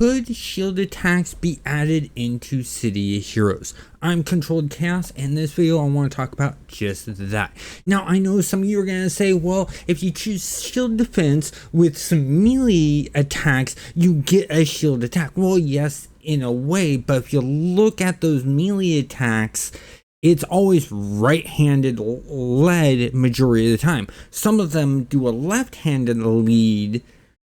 could shield attacks be added into City of Heroes? I'm Controlled Chaos, and in this video I want to talk about just that. Now, I know some of you are going to say, well, if you choose shield defense with some melee attacks, you get a shield attack. Well, yes, in a way, but if you look at those melee attacks, it's always right-handed led majority of the time. Some of them do a left-handed lead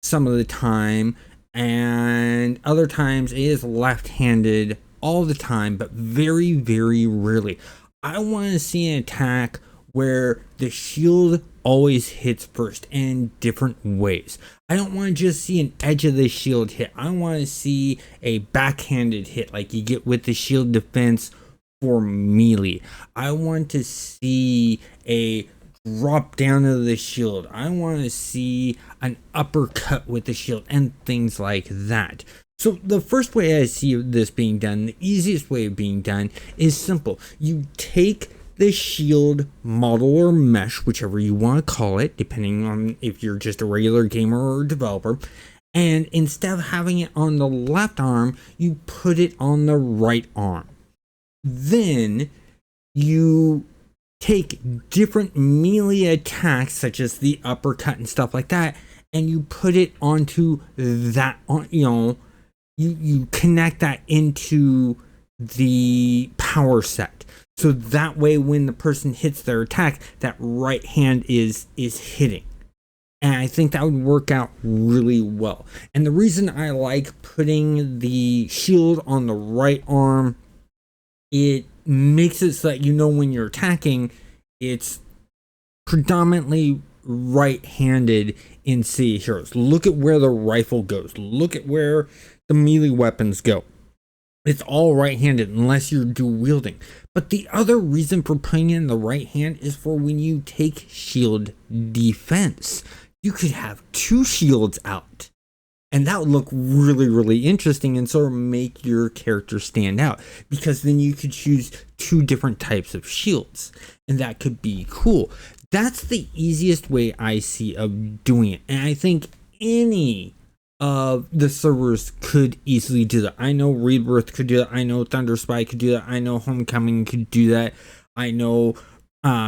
some of the time, and other times it is left-handed all the time, but very, very rarely. I want to see an attack where the shield always hits first in different ways. I don't want to just see an edge of the shield hit. I want to see a backhanded hit like you get with the shield defense for melee. I want to see a drop down of the shield. I want to see an uppercut with the shield and things like that. So the first way I see this being done, the easiest way of being done, is simple. You take the shield model or mesh, whichever you want to call it, depending on if you're just a regular gamer or developer, and instead of having it on the left arm, you put it on the right arm. Then you take different melee attacks such as the uppercut and stuff like that, and you put it onto that, you connect that into the power set. So that way when the person hits their attack, that right hand is hitting. And I think that would work out really well. And the reason I like putting the shield on the right arm, it makes it so that you know when you're attacking, it's predominantly right-handed in City of Heroes. Look at where the rifle goes. Look at where the melee weapons go. It's all right-handed unless you're dual wielding. But the other reason for putting it in the right hand is for when you take shield defense. You could have two shields out. And that would look really, really interesting and sort of make your character stand out, because then you could choose two different types of shields, and that could be cool. That's the easiest way I see of doing it, and I think any of the servers could easily do that. I know Rebirth could do that. I know Thunder Spy could do that. I know Homecoming could do that. I know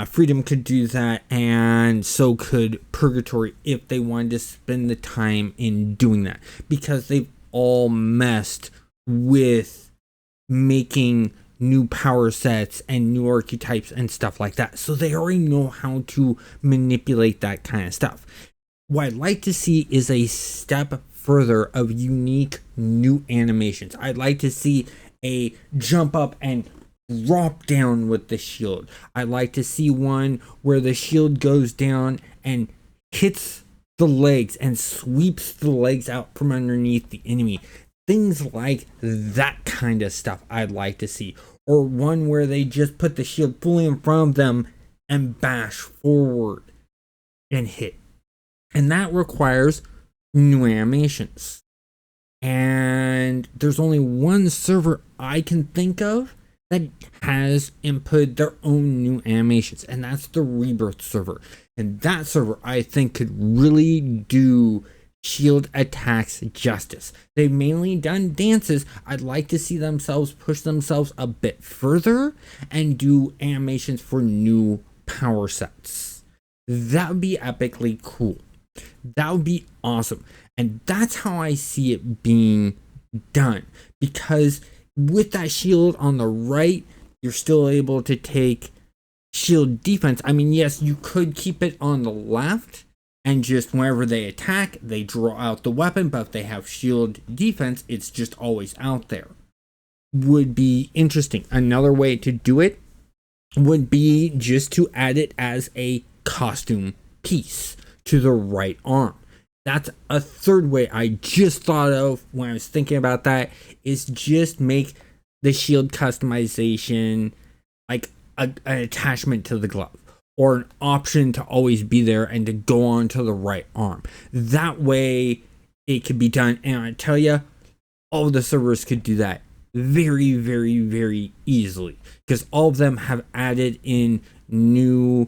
Freedom could do that, and so could Purgatory if they wanted to spend the time in doing that, because they've all messed with making new power sets and new archetypes and stuff like that. So they already know how to manipulate that kind of stuff. What I'd like to see is a step further of unique new animations. I'd like to see a jump up and drop down with the shield. I like to see one where the shield goes down and hits the legs and sweeps the legs out from underneath the enemy. Things like that kind of stuff I'd like to see. Or one where they just put the shield fully in front of them and bash forward and hit. And that requires new animations. And there's only one server I can think of that has input their own new animations, and that's the Rebirth server. And that server, I think, could really do shield attacks justice. They've mainly done dances. I'd like to see themselves push themselves a bit further and do animations for new power sets. That would be epically cool. That would be awesome. And that's how I see it being done, because with that shield on the right, you're still able to take shield defense. I mean, yes, you could keep it on the left and just whenever they attack, they draw out the weapon, but if they have shield defense, it's just always out there. Would be interesting. Another way to do it would be just to add it as a costume piece to the right arm. That's a third way I just thought of when I was thinking about that, is just make the shield customization like an attachment to the glove, or an option to always be there and to go on to the right arm. That way it could be done. And I tell you, all the servers could do that very, very, very easily, because all of them have added in new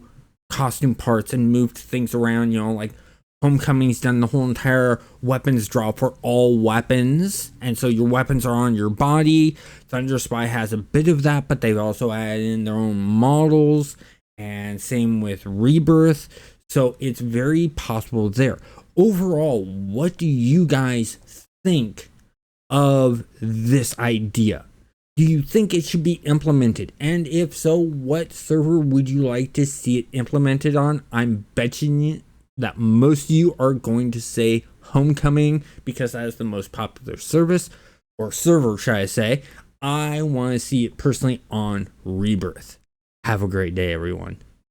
costume parts and moved things around, like Homecoming's done the whole entire weapons drop for all weapons, and so your weapons are on your body. Thunder Spy has a bit of that, but they've also added in their own models, and same with Rebirth. So it's very possible there. Overall, what do you guys think of this idea? Do you think it should be implemented? And if so, what server would you like to see it implemented on? I'm betting you that most of you are going to say Homecoming because that is the most popular service, or server, should I say. I want to see it personally on Rebirth. Have a great day, everyone.